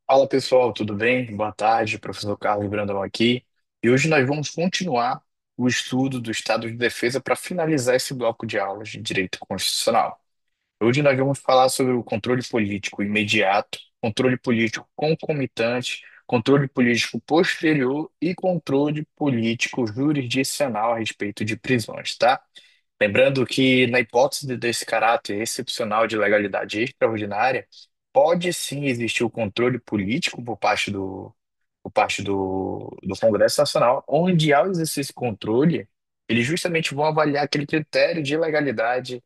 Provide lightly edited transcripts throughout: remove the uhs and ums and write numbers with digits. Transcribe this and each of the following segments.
Fala pessoal, tudo bem? Boa tarde, professor Carlos Brandão aqui. E hoje nós vamos continuar o estudo do Estado de Defesa para finalizar esse bloco de aulas de Direito Constitucional. Hoje nós vamos falar sobre o controle político imediato, controle político concomitante, controle político posterior e controle político jurisdicional a respeito de prisões, tá? Lembrando que, na hipótese desse caráter excepcional de legalidade extraordinária, pode sim existir o controle político por parte do Congresso Nacional, onde, ao exercer esse controle, eles justamente vão avaliar aquele critério de legalidade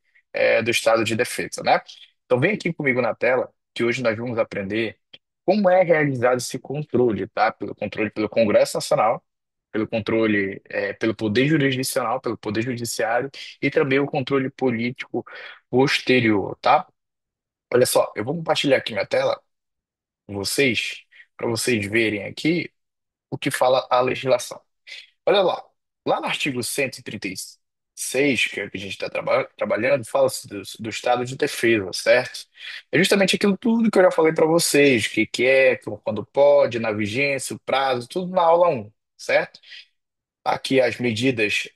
do Estado de Defesa, né? Então, vem aqui comigo na tela, que hoje nós vamos aprender como é realizado esse controle, tá? Pelo controle pelo Congresso Nacional, pelo controle, pelo poder jurisdicional, pelo poder judiciário e também o controle político posterior, tá? Olha só, eu vou compartilhar aqui minha tela com vocês, para vocês verem aqui o que fala a legislação. Olha lá no artigo 136, que é o que a gente está trabalhando, fala-se do estado de defesa, certo? É justamente aquilo tudo que eu já falei para vocês, que é, quando pode, na vigência, o prazo, tudo na aula um, certo? Aqui as medidas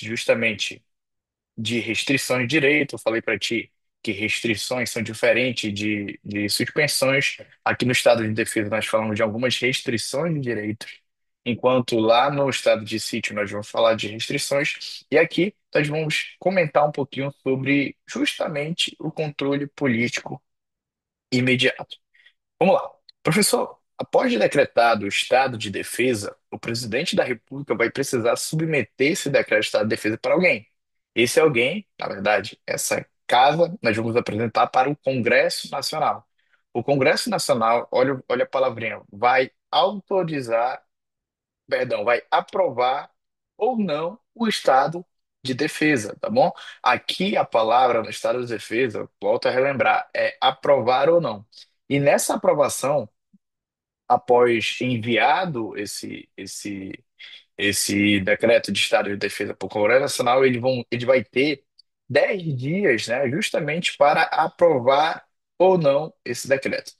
justamente de restrição de direito. Eu falei para ti que restrições são diferentes de suspensões. Aqui no estado de defesa nós falamos de algumas restrições de direitos, enquanto lá no estado de sítio nós vamos falar de restrições. E aqui nós vamos comentar um pouquinho sobre justamente o controle político imediato. Vamos lá. Professor, após decretado o estado de defesa, o presidente da República vai precisar submeter esse decreto de estado de defesa para alguém. Esse alguém, na verdade, essa casa, nós vamos apresentar para o Congresso Nacional. O Congresso Nacional, olha a palavrinha, vai autorizar, perdão, vai aprovar ou não o estado de defesa, tá bom? Aqui a palavra no estado de defesa, volto a relembrar, é aprovar ou não. E nessa aprovação, após enviado esse decreto de estado de defesa para o Congresso Nacional, ele vai ter 10 dias, né, justamente para aprovar ou não esse decreto.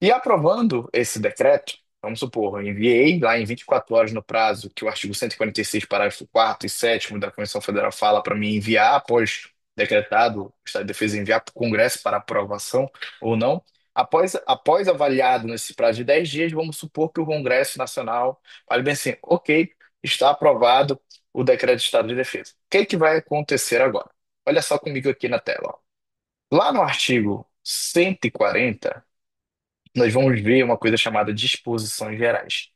E aprovando esse decreto, vamos supor, eu enviei lá em 24 horas no prazo que o artigo 146, parágrafo 4 e 7 da Constituição Federal fala para mim enviar após decretado o Estado de Defesa enviar para o Congresso para aprovação ou não. Após avaliado nesse prazo de 10 dias, vamos supor que o Congresso Nacional fale bem assim, ok, está aprovado o decreto de Estado de Defesa. O que é que vai acontecer agora? Olha só comigo aqui na tela, ó. Lá no artigo 140 nós vamos ver uma coisa chamada disposições gerais.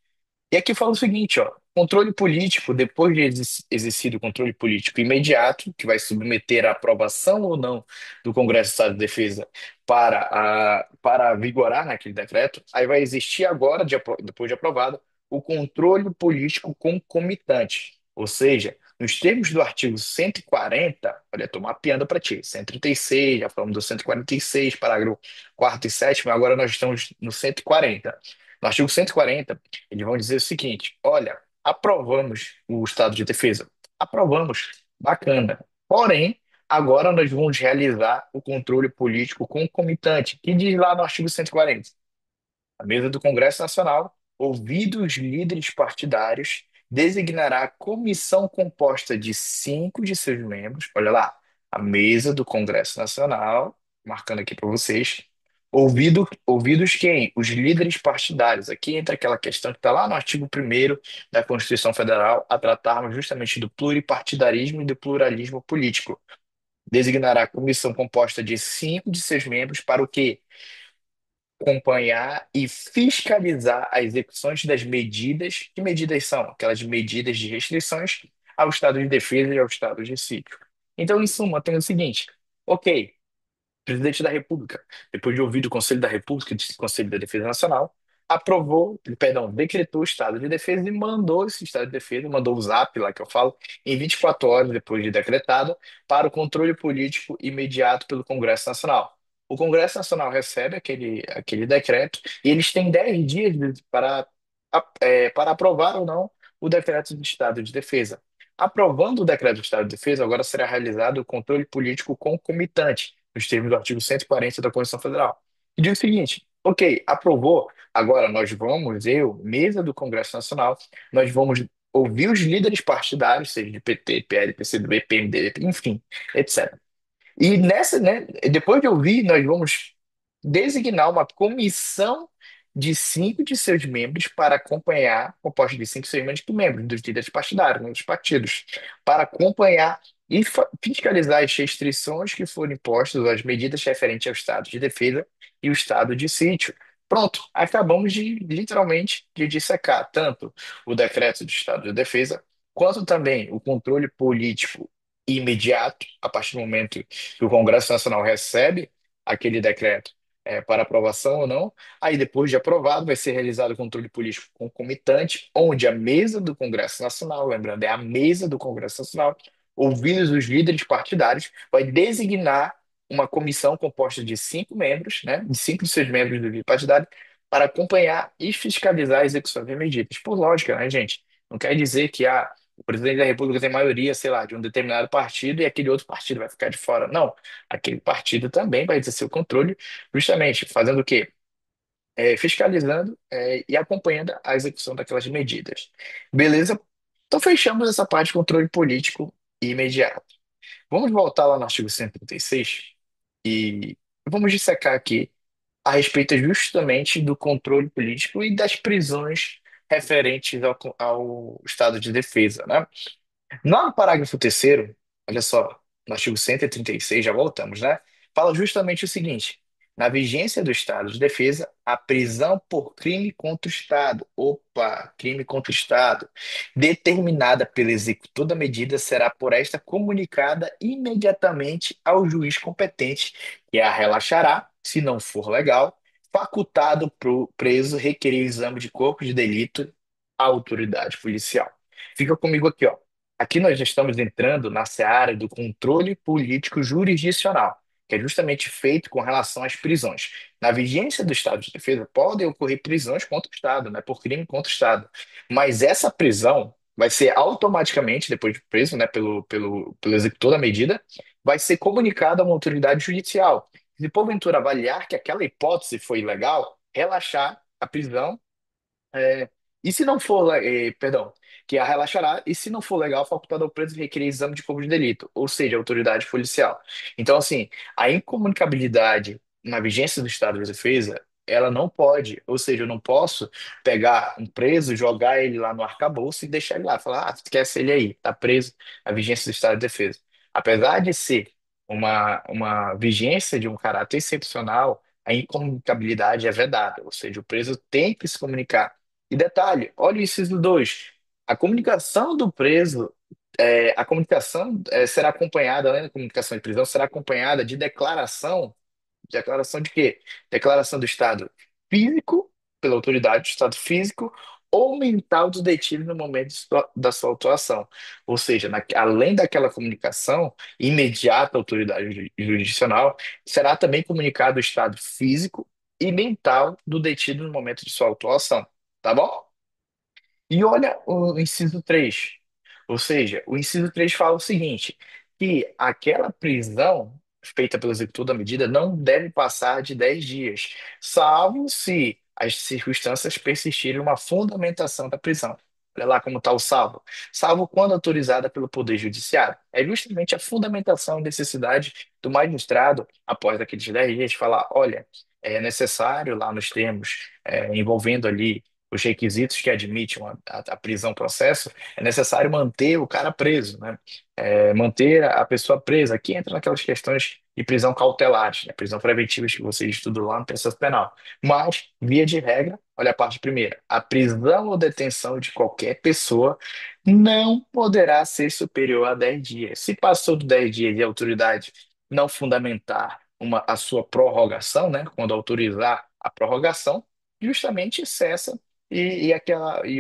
E aqui fala o seguinte, ó, controle político, depois de exercido o controle político imediato, que vai submeter a aprovação ou não do Congresso de Estado de Defesa para vigorar naquele decreto, aí vai existir agora, depois de aprovado, o controle político concomitante. Ou seja, nos termos do artigo 140, olha, estou mapeando para ti, 136, já falamos do 146, parágrafo 4 e 7, agora nós estamos no 140. No artigo 140, eles vão dizer o seguinte: olha, aprovamos o estado de defesa. Aprovamos. Bacana. Porém, agora nós vamos realizar o controle político concomitante, que diz lá no artigo 140. A mesa do Congresso Nacional, ouvidos os líderes partidários, designará comissão composta de 5 de seus membros. Olha lá, a mesa do Congresso Nacional, marcando aqui para vocês. Ouvidos quem? Os líderes partidários. Aqui entra aquela questão que está lá no artigo 1º da Constituição Federal, a tratarmos justamente do pluripartidarismo e do pluralismo político. Designará comissão composta de 5 de seus membros para o quê? Acompanhar e fiscalizar as execuções das medidas. Que medidas são? Aquelas medidas de restrições ao estado de defesa e ao estado de sítio. Então, em suma, tem o seguinte: ok, presidente da República, depois de ouvir o Conselho da República, o Conselho da Defesa Nacional, aprovou, perdão, decretou o estado de defesa e mandou esse estado de defesa, mandou o ZAP lá que eu falo, em 24 horas depois de decretado, para o controle político imediato pelo Congresso Nacional. O Congresso Nacional recebe aquele decreto e eles têm 10 dias para aprovar ou não o decreto de estado de defesa. Aprovando o decreto de estado de defesa, agora será realizado o controle político concomitante, nos termos do artigo 140 da Constituição Federal. E diz o seguinte: Ok, aprovou. Agora nós vamos, eu, mesa do Congresso Nacional, nós vamos ouvir os líderes partidários, seja de PT, PL, PCdoB, PMDB, enfim, etc. E nessa, né, depois de ouvir, nós vamos designar uma comissão de 5 de seus membros para acompanhar, composta de 5 de seus membros, dos líderes partidários, né, dos partidos, para acompanhar e fiscalizar as restrições que foram impostas, ou as medidas referentes ao estado de defesa e o estado de sítio. Pronto, acabamos de literalmente de dissecar tanto o decreto do estado de defesa, quanto também o controle político imediato, a partir do momento que o Congresso Nacional recebe aquele decreto para aprovação ou não. Aí, depois de aprovado, vai ser realizado o controle político concomitante, onde a mesa do Congresso Nacional, lembrando, é a mesa do Congresso Nacional, ouvidos os líderes partidários, vai designar uma comissão composta de 5 membros, né, de 5 de seus membros do líder partidário, para acompanhar e fiscalizar a execução das medidas. Por lógica, né, gente? Não quer dizer que o presidente da República tem maioria, sei lá, de um determinado partido e aquele outro partido vai ficar de fora. Não, aquele partido também vai exercer o controle, justamente fazendo o quê? Fiscalizando, e acompanhando a execução daquelas medidas. Beleza? Então fechamos essa parte de controle político imediato. Vamos voltar lá no artigo 136 e vamos dissecar aqui a respeito justamente do controle político e das prisões referentes ao estado de defesa, né? No parágrafo terceiro, olha só, no artigo 136, já voltamos, né? Fala justamente o seguinte: na vigência do estado de defesa, a prisão por crime contra o Estado, opa, crime contra o Estado, determinada pelo executor da medida, será por esta comunicada imediatamente ao juiz competente, que a relaxará, se não for legal, facultado pro preso requerer o exame de corpo de delito à autoridade policial. Fica comigo aqui, ó. Aqui nós já estamos entrando na seara do controle político jurisdicional, que é justamente feito com relação às prisões. Na vigência do estado de defesa, podem ocorrer prisões contra o Estado, né, por crime contra o Estado. Mas essa prisão vai ser automaticamente, depois de preso, né, pelo executor da medida, vai ser comunicada a uma autoridade judicial. Se porventura avaliar que aquela hipótese foi ilegal, relaxar a prisão, é, e se não for, perdão, que a relaxará, e se não for legal, facultado ao preso requerer exame de corpo de delito, ou seja, autoridade policial. Então, assim, a incomunicabilidade na vigência do estado de defesa, ela não pode, ou seja, eu não posso pegar um preso, jogar ele lá no arcabouço e deixar ele lá, falar, esquece ele aí, tá preso, a vigência do estado de defesa. Apesar de ser uma vigência de um caráter excepcional, a incomunicabilidade é vedada, ou seja, o preso tem que se comunicar. E detalhe, olha o inciso 2. A comunicação do preso, a comunicação será acompanhada, além da comunicação de prisão, será acompanhada de declaração. Declaração de quê? Declaração do estado físico, pela autoridade do estado físico ou mental do detido no momento da sua autuação. Ou seja, além daquela comunicação imediata à autoridade jurisdicional, será também comunicado o estado físico e mental do detido no momento de sua autuação. Tá bom? E olha o inciso 3. Ou seja, o inciso 3 fala o seguinte, que aquela prisão feita pelo executor da medida não deve passar de 10 dias, salvo se as circunstâncias persistirem uma fundamentação da prisão. Olha lá como está o salvo. Salvo quando autorizada pelo Poder Judiciário. É justamente a fundamentação e necessidade do magistrado, após aqueles 10 dias, falar: olha, é necessário lá nos termos envolvendo ali os requisitos que admitem a prisão processo, é necessário manter o cara preso, né? Manter a pessoa presa. Aqui entra naquelas questões de prisão cautelares, né? Prisão preventiva que você estuda lá no processo penal. Mas, via de regra, olha a parte primeira, a prisão ou detenção de qualquer pessoa não poderá ser superior a 10 dias. Se passou de 10 dias e a autoridade não fundamentar a sua prorrogação, né? Quando autorizar a prorrogação, justamente cessa e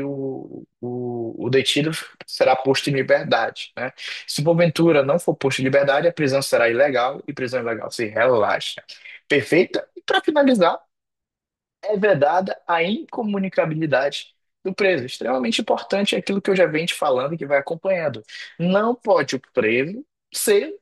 o detido será posto em liberdade, né? Se porventura não for posto em liberdade, a prisão será ilegal e prisão ilegal se relaxa. Perfeita? E para finalizar, é vedada a incomunicabilidade do preso. Extremamente importante é aquilo que eu já venho te falando e que vai acompanhando. Não pode o preso ser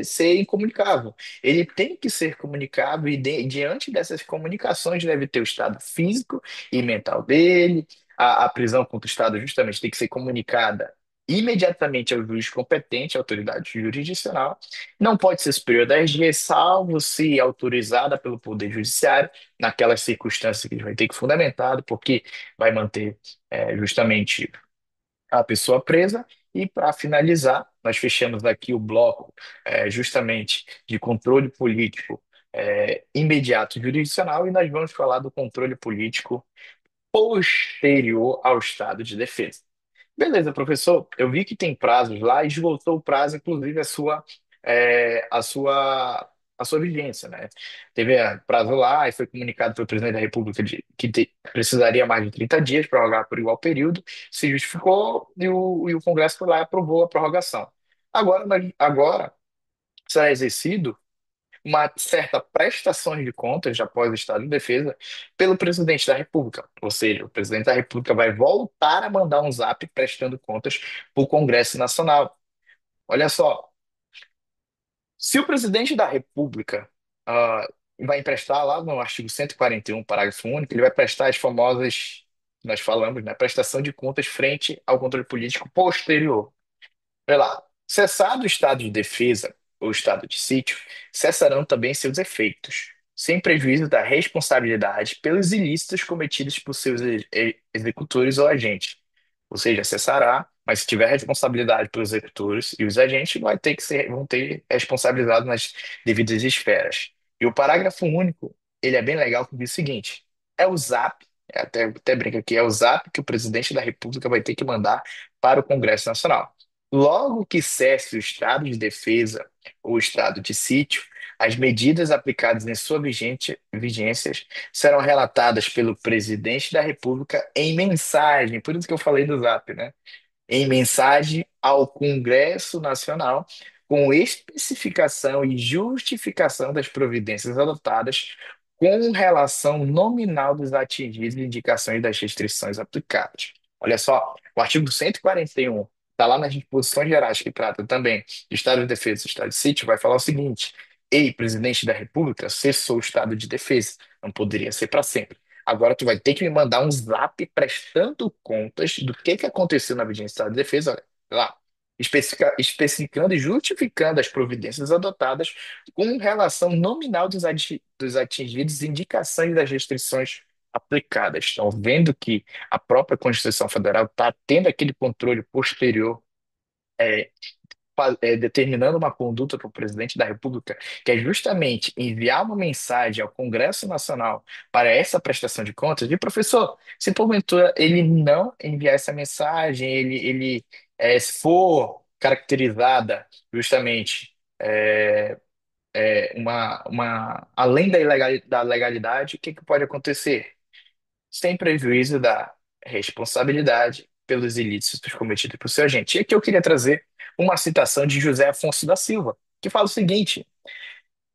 ser incomunicável. Ele tem que ser comunicável e diante dessas comunicações deve ter o estado físico e mental dele. A prisão contra o estado justamente tem que ser comunicada imediatamente ao juiz competente, à autoridade jurisdicional. Não pode ser superior a 10 dias, salvo se autorizada pelo Poder Judiciário, naquelas circunstâncias que ele vai ter que fundamentado, porque vai manter justamente a pessoa presa. E para finalizar, nós fechamos aqui o bloco justamente de controle político imediato jurisdicional e nós vamos falar do controle político posterior ao estado de defesa. Beleza, professor. Eu vi que tem prazos lá, esgotou o prazo, inclusive é, a sua, a sua vigência, né? Teve prazo lá e foi comunicado pelo presidente da República que precisaria mais de 30 dias para prorrogar por igual período, se justificou e o Congresso foi lá e aprovou a prorrogação. Agora será exercido uma certa prestação de contas, já após o estado de defesa, pelo presidente da República. Ou seja, o presidente da República vai voltar a mandar um zap prestando contas para o Congresso Nacional. Olha só, se o presidente da República vai emprestar lá no artigo 141, parágrafo único, ele vai prestar as famosas, nós falamos, né, prestação de contas frente ao controle político posterior. Olha lá, cessado o estado de defesa ou estado de sítio, cessarão também seus efeitos, sem prejuízo da responsabilidade pelos ilícitos cometidos por seus executores ou agentes. Ou seja, cessará, mas se tiver responsabilidade pelos executores e os agentes, vão ter responsabilidade nas devidas esferas. E o parágrafo único, ele é bem legal, que diz o seguinte: é o ZAP, até brinca aqui, é o ZAP que o presidente da República vai ter que mandar para o Congresso Nacional. Logo que cesse o estado de defesa ou estado de sítio, as medidas aplicadas em sua vigências serão relatadas pelo presidente da República em mensagem, por isso que eu falei do Zap, né? Em mensagem ao Congresso Nacional, com especificação e justificação das providências adotadas com relação nominal dos atingidos e indicações das restrições aplicadas. Olha só, o artigo 141 está lá nas disposições gerais que trata também de estado de defesa e estado de sítio, vai falar o seguinte: Ei, presidente da República, cessou o estado de defesa. Não poderia ser para sempre. Agora tu vai ter que me mandar um zap prestando contas do que aconteceu na vigência do estado de defesa, olha, lá, especificando e justificando as providências adotadas com relação nominal dos atingidos e indicações das restrições aplicadas. Estão vendo que a própria Constituição Federal está tendo aquele controle posterior é, determinando uma conduta para o presidente da República, que é justamente enviar uma mensagem ao Congresso Nacional para essa prestação de contas, e professor, se porventura ele não enviar essa mensagem, se for caracterizada justamente além da legalidade, o que que pode acontecer? Sem prejuízo da responsabilidade pelos ilícitos cometidos por seu agente. E aqui eu queria trazer uma citação de José Afonso da Silva, que fala o seguinte: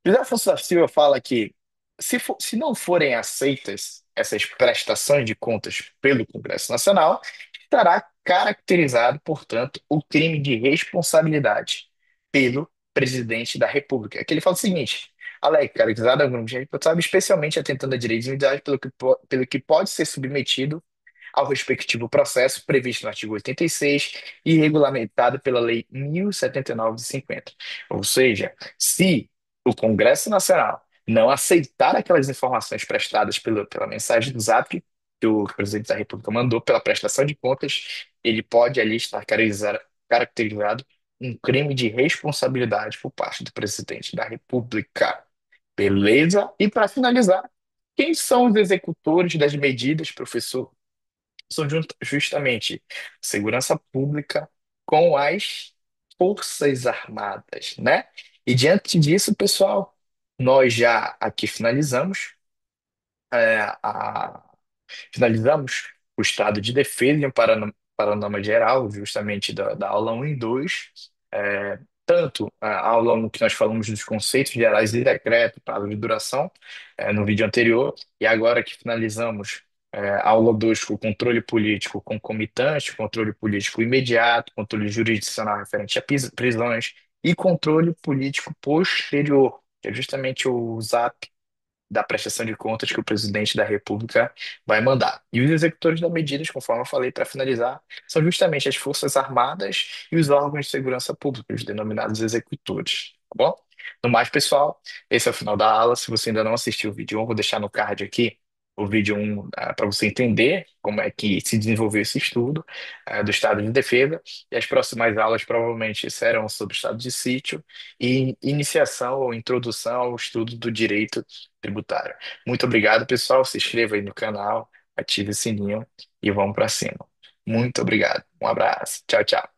José Afonso da Silva fala que se não forem aceitas essas prestações de contas pelo Congresso Nacional, estará caracterizado, portanto, o crime de responsabilidade pelo presidente da República. Aqui ele fala o seguinte: a lei caracterizada como de responsabilidade, especialmente atentando a direitos individuais pelo que pode ser submetido ao respectivo processo previsto no artigo 86 e regulamentado pela Lei 1079 de 50. Ou seja, se o Congresso Nacional não aceitar aquelas informações prestadas pela mensagem do Zap que o presidente da República mandou pela prestação de contas, ele pode ali estar caracterizado um crime de responsabilidade por parte do presidente da República. Beleza? E para finalizar, quem são os executores das medidas, professor? São justamente segurança pública com as Forças Armadas, né? E diante disso, pessoal, nós já aqui é, a- finalizamos o estado de defesa e um panorama geral, justamente da aula um e 2. Tanto a aula 1 que nós falamos dos conceitos gerais de decreto, prazo de duração, no vídeo anterior, e agora que finalizamos a aula 2 com o controle político concomitante, controle político imediato, controle jurisdicional referente a prisões e controle político posterior, que é justamente o ZAP da prestação de contas que o presidente da República vai mandar. E os executores das medidas, conforme eu falei, para finalizar, são justamente as Forças Armadas e os órgãos de segurança pública, os denominados executores. Tá bom? No mais, pessoal, esse é o final da aula. Se você ainda não assistiu o vídeo 1, eu vou deixar no card aqui o vídeo 1 para você entender como é que se desenvolveu esse estudo do estado de defesa. E as próximas aulas provavelmente serão sobre o estado de sítio e iniciação ou introdução ao estudo do direito tributário. Muito obrigado, pessoal. Se inscreva aí no canal, ative o sininho e vamos para cima. Muito obrigado. Um abraço. Tchau, tchau.